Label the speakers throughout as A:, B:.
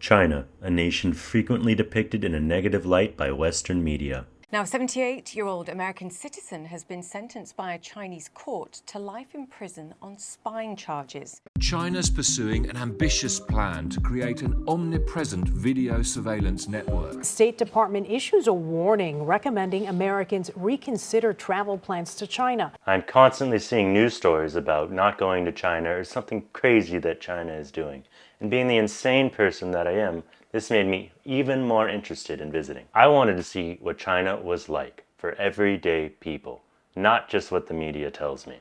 A: China, a nation frequently depicted in a negative light by Western media.
B: Now, a 78-year-old American citizen has been sentenced by a Chinese court to life in prison on spying charges.
C: China's pursuing an ambitious plan to create an omnipresent video surveillance network.
D: State Department issues a warning recommending Americans reconsider travel plans to China.
A: I'm constantly seeing news stories about not going to China or something crazy that China is doing. And being the insane person that I am, this made me even more interested in visiting. I wanted to see what China was like for everyday people, not just what the media tells me.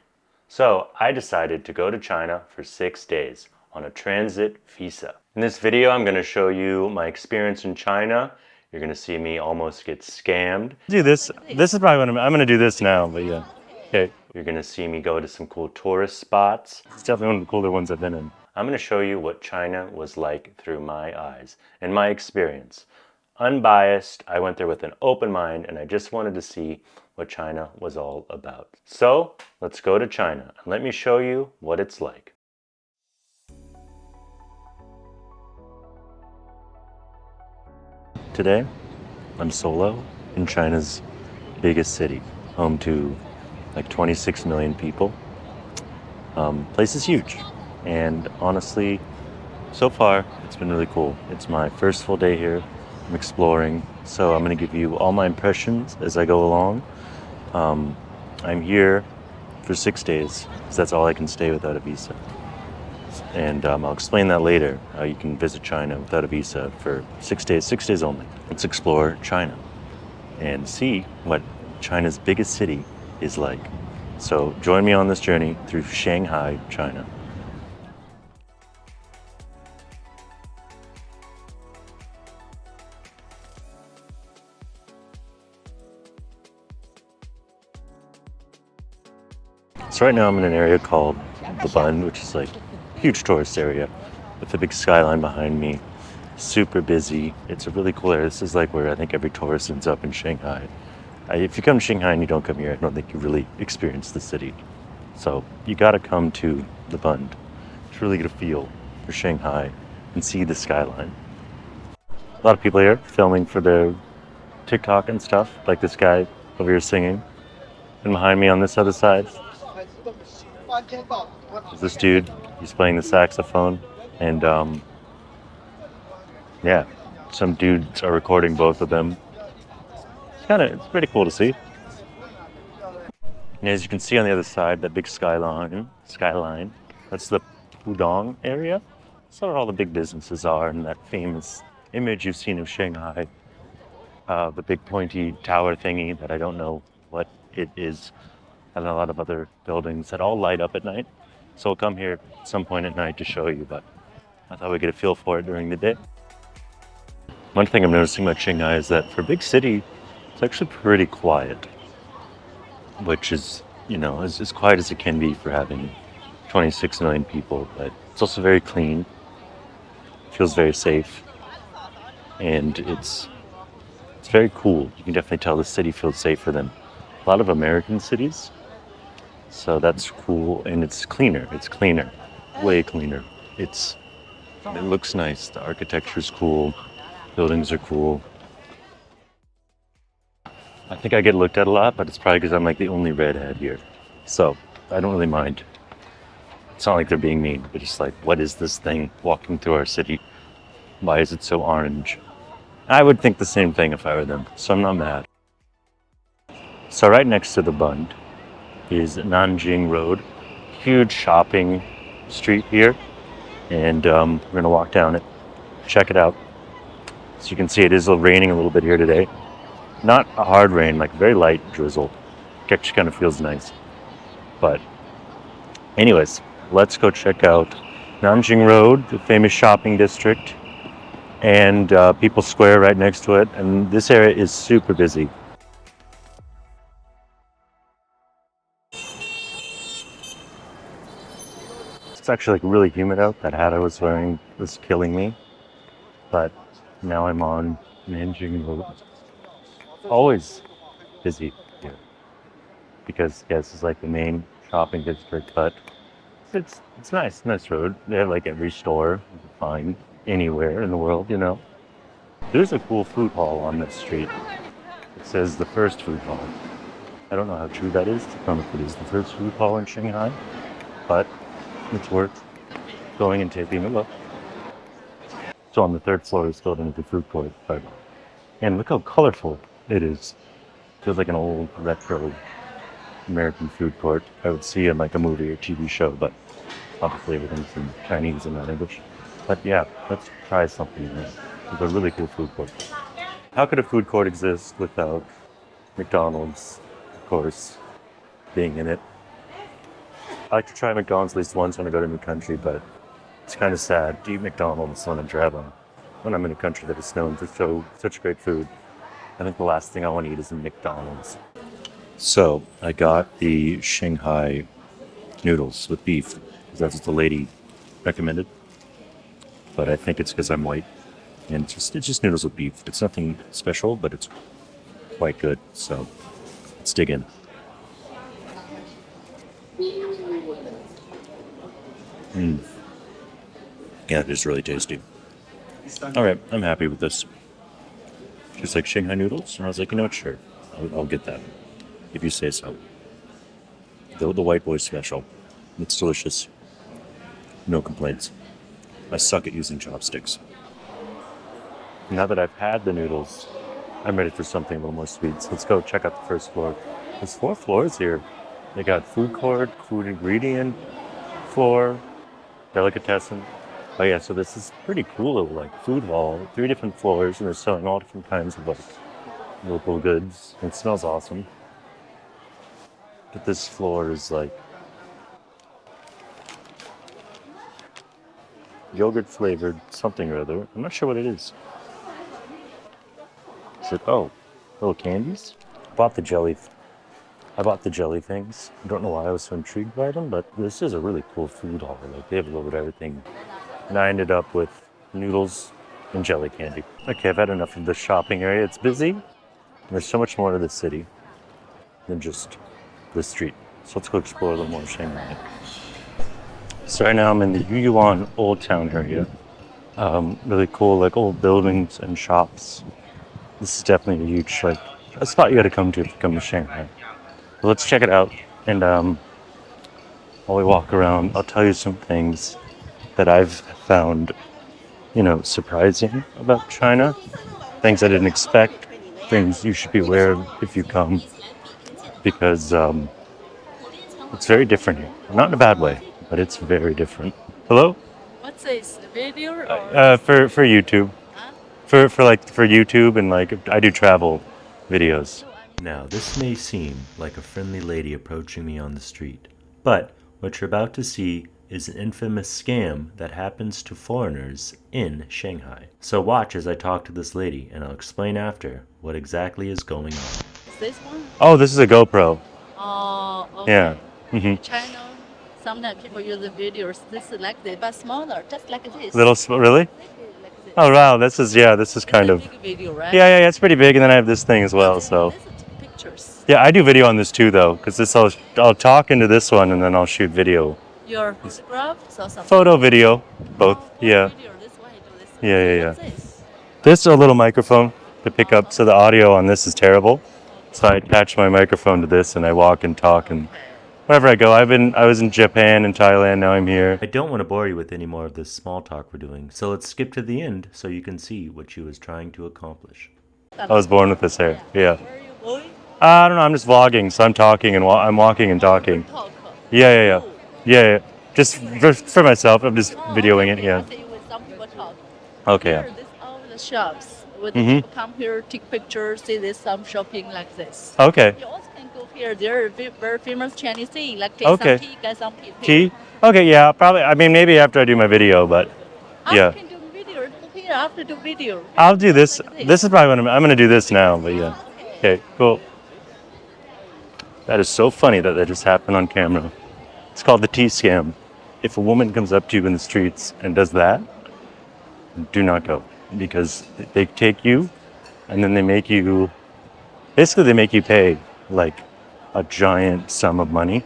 A: So I decided to go to China for 6 days on a transit visa. In this video, I'm going to show you my experience in China. You're going to see me almost get scammed. Do this. This is probably what I'm going to do this now, but yeah. Okay. You're going to see me go to some cool tourist spots. It's definitely one of the cooler ones I've been in. I'm going to show you what China was like through my eyes and my experience. Unbiased, I went there with an open mind and I just wanted to see what China was all about. So let's go to China and let me show you what it's like. Today, I'm solo in China's biggest city, home to like 26 million people. Place is huge. And honestly, so far, it's been really cool. It's my first full day here. I'm exploring, so I'm going to give you all my impressions as I go along. I'm here for 6 days, because that's all I can stay without a visa. And I'll explain that later, how you can visit China without a visa for 6 days only. Let's explore China and see what China's biggest city is like. So join me on this journey through Shanghai, China. So right now I'm in an area called the Bund, which is like a huge tourist area with a big skyline behind me. Super busy. It's a really cool area. This is like where I think every tourist ends up in Shanghai. If you come to Shanghai and you don't come here, I don't think you really experience the city. So you gotta come to the Bund to really get a feel for Shanghai and see the skyline. A lot of people here filming for their TikTok and stuff, like this guy over here singing. And behind me on this other side, there's this dude, he's playing the saxophone, and yeah, some dudes are recording both of them. It's pretty cool to see. And as you can see on the other side, that big skyline, that's the Pudong area. That's where all the big businesses are, and that famous image you've seen of Shanghai, the big pointy tower thingy that I don't know what it is, and a lot of other buildings that all light up at night. So I'll come here at some point at night to show you, but I thought we'd get a feel for it during the day. One thing I'm noticing about Shanghai is that for a big city, it's actually pretty quiet, which is, as quiet as it can be for having 26 million people, but it's also very clean, feels very safe, and it's very cool. You can definitely tell the city feels safer than a lot of American cities. So that's cool, and it's cleaner, way cleaner. It looks nice, the architecture's cool, buildings are cool. I think I get looked at a lot, but it's probably because I'm like the only redhead here. So I don't really mind. It's not like they're being mean, but just like, what is this thing walking through our city? Why is it so orange? I would think the same thing if I were them, so I'm not mad. So right next to the Bund is Nanjing Road, huge shopping street here, and we're gonna walk down it, check it out. So you can see it is raining a little bit here today. Not a hard rain, like very light drizzle. It actually kind of feels nice. But anyways, let's go check out Nanjing Road, the famous shopping district, and People's Square right next to it. And this area is super busy. It's actually like really humid out. That hat I was wearing was killing me. But now I'm on Nanjing Road. Always busy here because this is like the main shopping district, but it's nice road. They have like every store you can find. anywhere in the world, you know. There's a cool food hall on this street. It says the first food hall. I don't know how true that is. I don't know if it is the first food hall in Shanghai, but it's worth going and taking a look. So on the third floor is built into the food court, and look how colorful it is. Feels like an old retro American food court I would see in like a movie or TV show, but obviously everything's in Chinese and not English. But yeah, let's try something new. It's a really cool food court. How could a food court exist without McDonald's, of course, being in it? I like to try McDonald's at least once when I go to a new country, but it's kind of sad to eat McDonald's when I'm in a country that is known for such great food. I think the last thing I want to eat is a McDonald's. So I got the Shanghai noodles with beef, because that's what the lady recommended. But I think it's because I'm white, and it's just noodles with beef. It's nothing special, but it's quite good. So let's dig in. Yeah, it is really tasty. All right, I'm happy with this. Just like Shanghai noodles, and I was like, you know what, sure, I'll get that if you say so. The white boy special. It's delicious. No complaints. I suck at using chopsticks. Now that I've had the noodles, I'm ready for something a little more sweet. So let's go check out the first floor. There's 4 floors here. They got food court, food ingredient floor, delicatessen. Oh yeah, so this is pretty cool, like food hall. 3 different floors, and they're selling all different kinds of like local goods. It smells awesome. But this floor is like yogurt flavored something or other. I'm not sure what it is. Is it, little candies? I bought the jelly things. I don't know why I was so intrigued by them, but this is a really cool food hall. Like they have a little bit of everything. And I ended up with noodles and jelly candy. Okay, I've had enough of the shopping area. It's busy. And there's so much more to the city than just the street. So let's go explore a little more Shanghai. So right now I'm in the Yuyuan Old Town area. Really cool, like old buildings and shops. This is definitely a huge, like, a spot you gotta come to if you come to Shanghai. So let's check it out. And while we walk around, I'll tell you some things that I've found, surprising about China. Things I didn't expect. Things you should be aware of if you come. Because it's very different here. Not in a bad way, but it's very different. Hello?
E: What's this? Video or?
A: For YouTube. For YouTube, and like I do travel videos. Now, this may seem like a friendly lady approaching me on the street, but what you're about to see is an infamous scam that happens to foreigners in Shanghai. So watch as I talk to this lady, and I'll explain after what exactly is going on.
E: Is this one?
A: Oh, this is a GoPro.
E: Oh, okay.
A: Yeah. Mm-hmm.
E: China, sometimes people use the videos. This is like this, but smaller, just like this.
A: Really?
E: Like this.
A: Oh wow, this is kind of.
E: Big video, right?
A: Yeah, it's pretty big, and then I have this thing as well. So.
E: This is pictures.
A: Yeah, I do video on this too, though, because I'll talk into this one, and then I'll shoot video.
E: Your photographs or something?
A: Photo, video, both. Yeah.
E: Video, this one, you do this.
A: Yeah.
E: What's this?
A: This is a little microphone to pick up, so the audio on this is terrible. So I attach my microphone to this, and I walk and talk, and wherever I go. I was in Japan and Thailand. Now I'm here. I don't want to bore you with any more of this small talk we're doing, so let's skip to the end so you can see what she was trying to accomplish. I was born with this hair. Yeah.
E: Where are you going?
A: I don't know. I'm just vlogging, so I'm talking and I'm walking and talking.
E: Talk.
A: Yeah. Just for myself. I'm just videoing it. Yeah.
E: I see when some people talk.
A: Okay.
E: Here, this all the shops. When people come here, take pictures, see there's some shopping like this.
A: Okay.
E: You also can go here. There are very famous Chinese thing, like take
A: Okay.
E: some tea, get some tea.
A: Tea? Okay. Yeah. Probably. I mean, maybe after I do my video, but yeah.
E: I can do video. Here after do video.
A: I'll do this. This is probably what I'm going to do this now. But yeah. Okay. Cool. That is so funny that just happened on camera. It's called the tea scam. If a woman comes up to you in the streets and does that, do not go, because they take you and then they make you pay like a giant sum of money.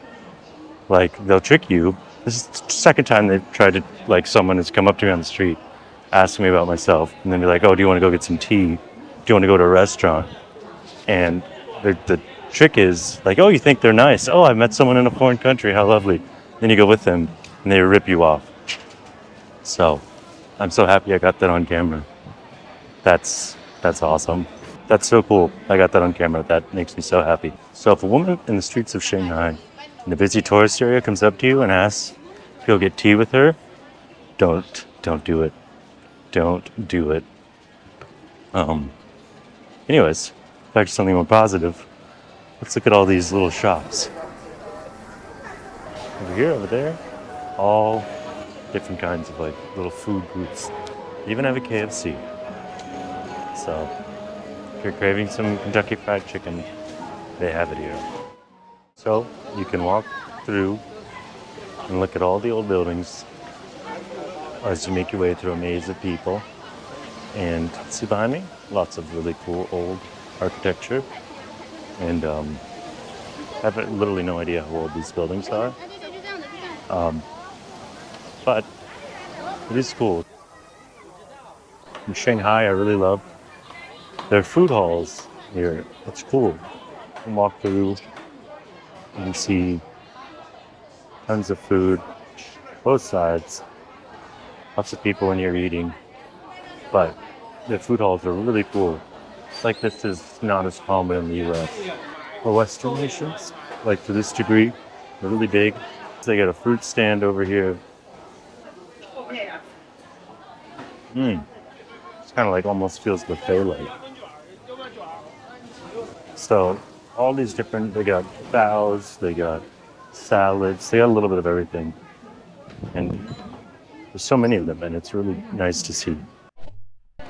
A: Like they'll trick you. This is the second time they've tried to, like, someone has come up to me on the street asking me about myself, and then be like, "Oh, do you want to go get some tea? Do you want to go to a restaurant?" And the trick is like, "Oh, you think they're nice? Oh, I met someone in a foreign country. How lovely!" Then you go with them, and they rip you off. So I'm so happy I got that on camera. That's awesome. That's so cool. I got that on camera. That makes me so happy. So if a woman in the streets of Shanghai in a busy tourist area comes up to you and asks if you'll get tea with her, don't do it. Don't do it. Um, Anyways, back to something more positive. Let's look at all these little shops. Over here, over there, all different kinds of like little food booths. They even have a KFC. So if you're craving some Kentucky Fried Chicken, they have it here. So you can walk through and look at all the old buildings as you make your way through a maze of people. And see behind me, lots of really cool old architecture. And I have literally no idea how old these buildings are. But it is cool. In Shanghai, I really love their food halls here. It's cool. You can walk through and see tons of food, both sides. Lots of people when you're eating. But the food halls are really cool. It's like this is not as common in the US. For Western nations, like to this degree, they're really big. So they got a fruit stand over here. It's kind of like almost feels buffet-like. So all these different, they got bows, they got salads, they got a little bit of everything. And there's so many of them, and it's really nice to see.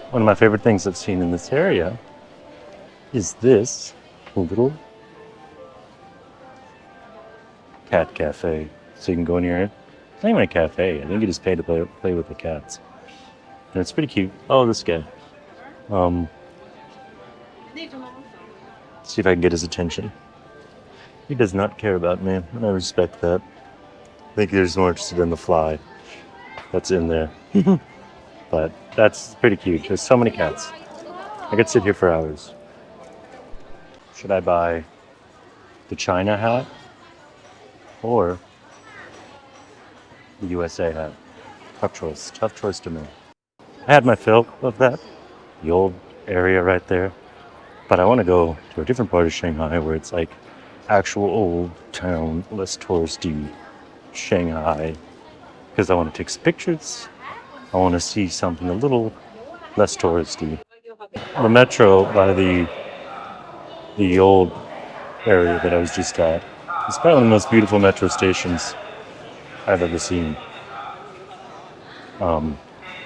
A: One of my favorite things I've seen in this area is this little cat cafe. So you can go in here. It's not even a cafe. I think you just pay to play with the cats. And it's pretty cute. Oh, this guy. See if I can get his attention. He does not care about me, and I respect that. I think he's more interested in the fly that's in there. But that's pretty cute. There's so many cats. I could sit here for hours. Should I buy the China hat or the USA hat? Tough choice to make. I had my fill of that, the old area right there. But I want to go to a different part of Shanghai where it's like actual old town, less touristy Shanghai. Because I want to take some pictures. I want to see something a little less touristy. The metro by the old area that I was just at is probably one of the most beautiful metro stations I've ever seen.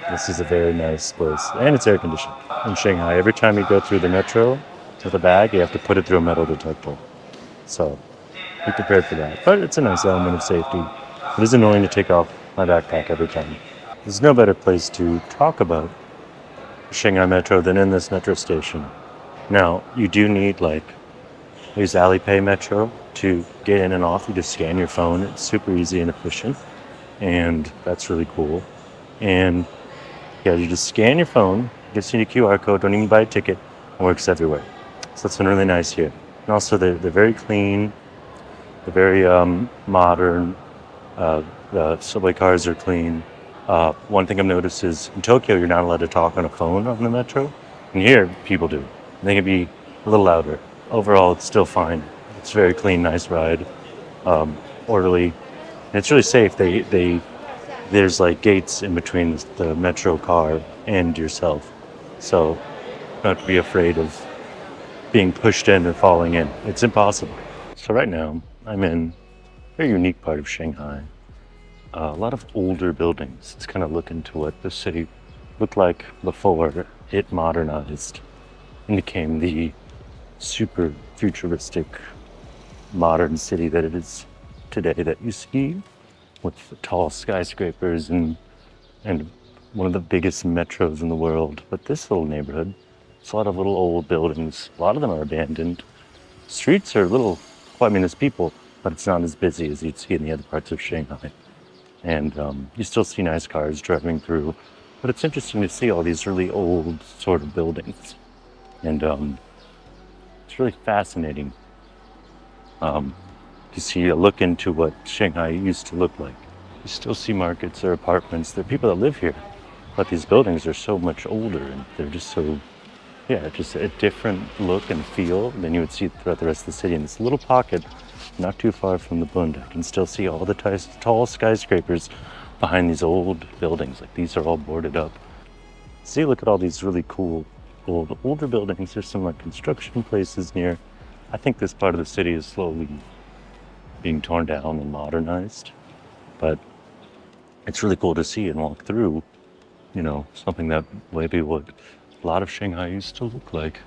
A: This is a very nice place, and it's air conditioned. In Shanghai, every time you go through the metro with a bag, you have to put it through a metal detector. So be prepared for that. But it's a nice element of safety. It is annoying to take off my backpack every time. There's no better place to talk about Shanghai Metro than in this metro station. Now, you do need use Alipay Metro to get in and off. You just scan your phone. It's super easy and efficient. And that's really cool. And yeah, you just scan your phone, gets you a QR code, don't even buy a ticket, it works everywhere. So that's been really nice here. And also they're very clean, they're very modern, the subway cars are clean. One thing I've noticed is in Tokyo you're not allowed to talk on a phone on the metro. And here people do. They can be a little louder. Overall it's still fine. It's a very clean, nice ride, orderly. And it's really safe. There's like gates in between the metro car and yourself. So don't have to be afraid of being pushed in or falling in. It's impossible. So right now I'm in a very unique part of Shanghai. A lot of older buildings. It's kind of looking to what the city looked like before it modernized and became the super futuristic modern city that it is today that you see with the tall skyscrapers and one of the biggest metros in the world. But this little neighborhood, it's a lot of little old buildings. A lot of them are abandoned. Streets are there's people, but it's not as busy as you'd see in the other parts of Shanghai. And you still see nice cars driving through. But it's interesting to see all these really old sort of buildings. And it's really fascinating to see a look into what Shanghai used to look like. You still see markets or apartments. There are people that live here, but these buildings are so much older and they're just so, yeah, just a different look and feel than you would see throughout the rest of the city. In this little pocket, not too far from the Bund, I can still see all the tall skyscrapers behind these old buildings. Like these are all boarded up. See, look at all these really cool older buildings. There's some like construction places near. I think this part of the city is slowly being torn down and modernized, but it's really cool to see and walk through, you know, something that maybe what a lot of Shanghai used to look like.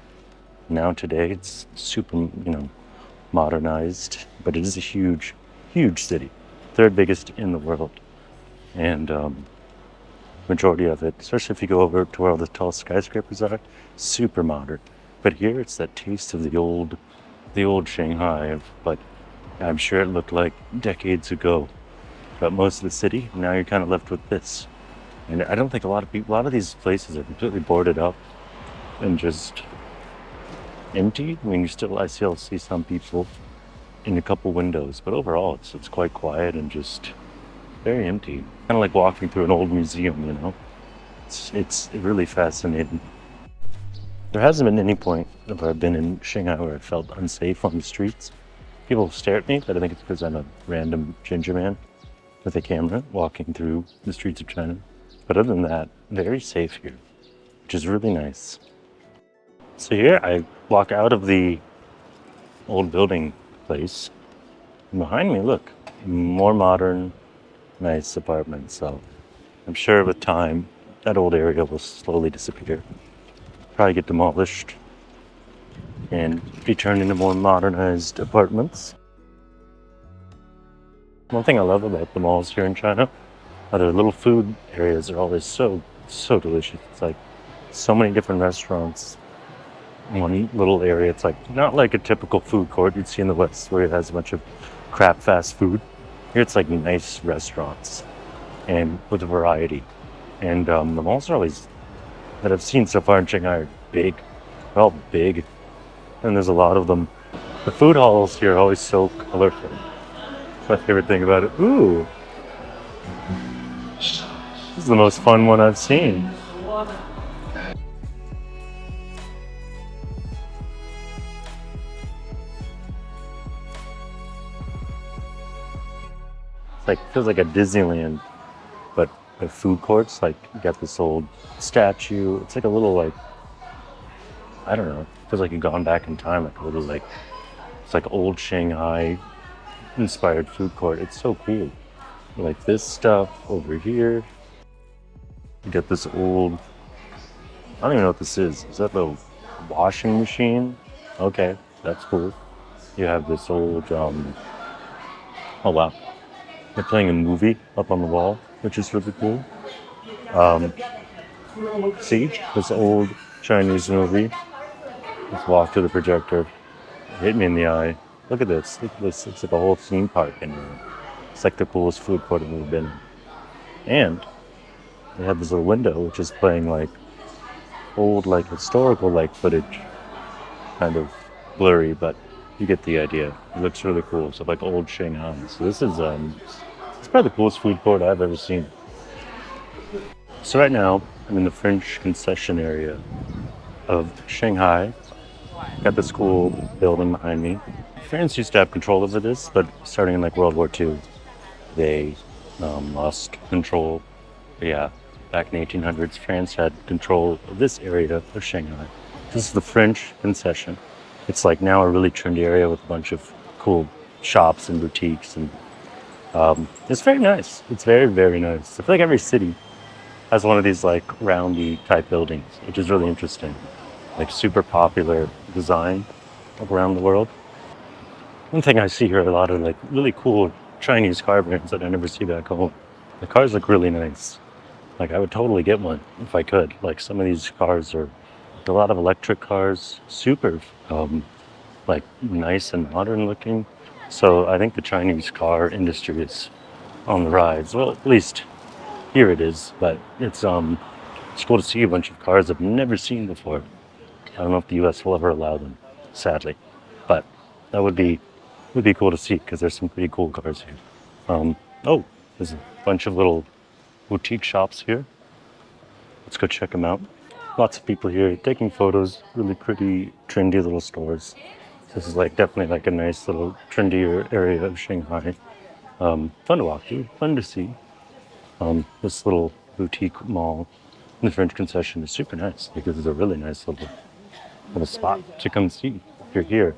A: Now today it's super, you know, modernized, but it is a huge, huge city, third biggest in the world. And majority of it, especially if you go over to where all the tall skyscrapers are, super modern. But here it's that taste of the old Shanghai, but I'm sure it looked like decades ago. But most of the city, now you're kind of left with this. And I don't think a lot of these places are completely boarded up and just empty. I mean, I still see some people in a couple windows, but overall it's quite quiet and just very empty. Kind of like walking through an old museum, you know? It's really fascinating. There hasn't been any point where I've been in Shanghai where I felt unsafe on the streets. People stare at me, but I think it's because I'm a random ginger man with a camera walking through the streets of China. But other than that, very safe here, which is really nice. So here I walk out of the old building place. And behind me, look, more modern, nice apartments. So I'm sure with time, that old area will slowly disappear. Probably get demolished and be turned into more modernized apartments. One thing I love about the malls here in China are their little food areas are always so delicious. It's like so many different restaurants in one little area. It's like not like a typical food court you'd see in the West where it has a bunch of crap fast food. Here it's like nice restaurants and with a variety. And the malls are always, that I've seen so far in Shanghai, are big. They're all big. And there's a lot of them. The food halls here are always so colorful. That's my favorite thing about it. Ooh. This is the most fun one I've seen. It's like, feels like a Disneyland, but the food courts, like you got this old statue. It's like a little like, I don't know, it feels like you've gone back in time, like a little like, it's like old Shanghai inspired food court. It's so cool. Like this stuff over here. You get this old, I don't even know what this is. Is that the washing machine? Okay, that's cool. You have this old, oh wow. They're playing a movie up on the wall, which is really cool. See, this old Chinese movie. Let's walk to the projector. It hit me in the eye. Look at this. Look at this. It's like a whole theme park in here. It's like the coolest food court I've ever been in. And they have this little window which is playing like old, like historical like footage. Kind of blurry, but you get the idea. It looks really cool. So like old Shanghai. So this is it's probably the coolest food court I've ever seen. So right now I'm in the French concession area of Shanghai. Got this cool building behind me. France used to have control over this, but starting in like World War II, they lost control. Yeah, back in the 1800s, France had control of this area of Shanghai. This is the French concession. It's like now a really trendy area with a bunch of cool shops and boutiques, and it's very nice. It's very, very nice. I feel like every city has one of these like roundy type buildings, which is really interesting. Like super popular design around the world. One thing I see here a lot of like really cool Chinese car brands that I never see back home. The cars look really nice. Like I would totally get one if I could. Like some of these cars are a lot of electric cars, super like nice and modern looking. So I think the Chinese car industry is on the rise. Well, at least here it is, but it's It's cool to see a bunch of cars I've never seen before. I don't know if the US will ever allow them, sadly. But that would be cool to see because there's some pretty cool cars here. Oh, there's a bunch of little boutique shops here. Let's go check them out. Lots of people here taking photos, really pretty, trendy little stores. This is like definitely like a nice little trendier area of Shanghai. Fun to walk through, fun to see. This little boutique mall in the French Concession is super nice. Like this is a really nice little spot to come see if you're here.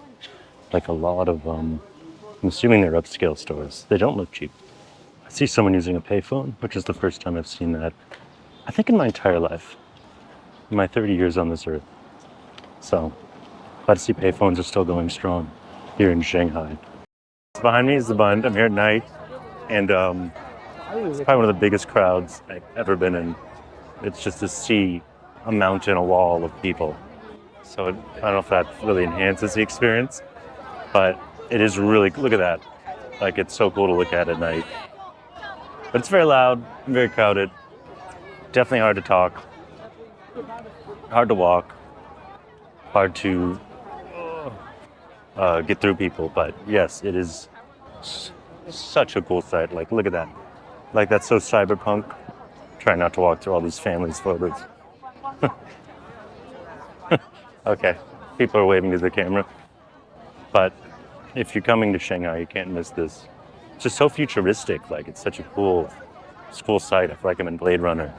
A: Like a lot of, I'm assuming they're upscale stores. They don't look cheap. I see someone using a payphone, which is the first time I've seen that, I think in my entire life, in my 30 years on this earth. So, glad to see payphones are still going strong here in Shanghai. Behind me is the Bund. I'm here at night, and it's probably one of the biggest crowds I've ever been in. It's just to see a mountain, a wall of people. So I don't know if that really enhances the experience, but it is really, look at that. Like it's so cool to look at night. But it's very loud, very crowded, definitely hard to talk, hard to walk, hard to get through people. But yes, it is such a cool sight. Like, look at that. Like, that's so cyberpunk. Try not to walk through all these families' photos. Okay, people are waving to the camera. But if you're coming to Shanghai, you can't miss this. It's just so futuristic. Like, it's such a cool sight. I feel like I'm in Blade Runner.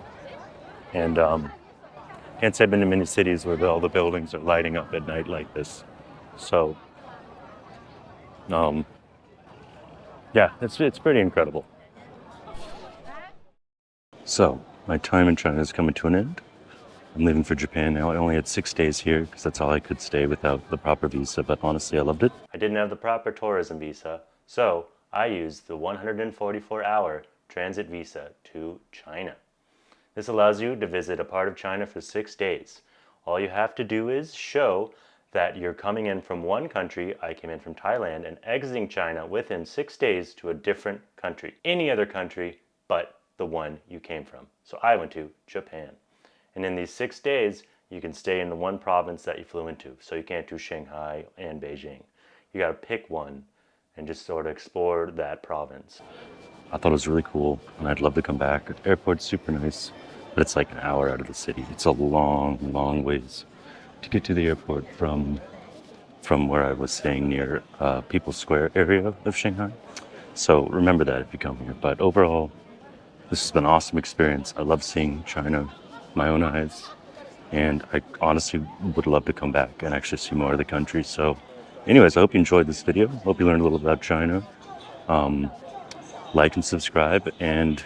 A: And can't say I've been to many cities where all the buildings are lighting up at night like this. So, yeah, it's pretty incredible. So, my time in China is coming to an end. I'm leaving for Japan now. I only had 6 days here because that's all I could stay without the proper visa, but honestly, I loved it. I didn't have the proper tourism visa, so I used the 144-hour transit visa to China. This allows you to visit a part of China for 6 days. All you have to do is show that you're coming in from one country, I came in from Thailand, and exiting China within 6 days to a different country. Any other country but the one you came from. So I went to Japan. And in these 6 days, you can stay in the one province that you flew into. So you can't do Shanghai and Beijing. You gotta pick one and just sort of explore that province. I thought it was really cool, and I'd love to come back. The airport's super nice, but it's like an hour out of the city. It's a long, long ways to get to the airport from where I was staying near People's Square area of Shanghai. So remember that if you come here. But overall, this has been an awesome experience. I love seeing China with my own eyes, and I honestly would love to come back and actually see more of the country. So anyways, I hope you enjoyed this video. Hope you learned a little about China. Like and subscribe, and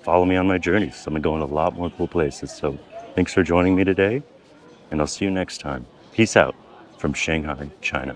A: follow me on my journeys. I'm going to a lot more cool places. So thanks for joining me today, and I'll see you next time. Peace out from Shanghai, China.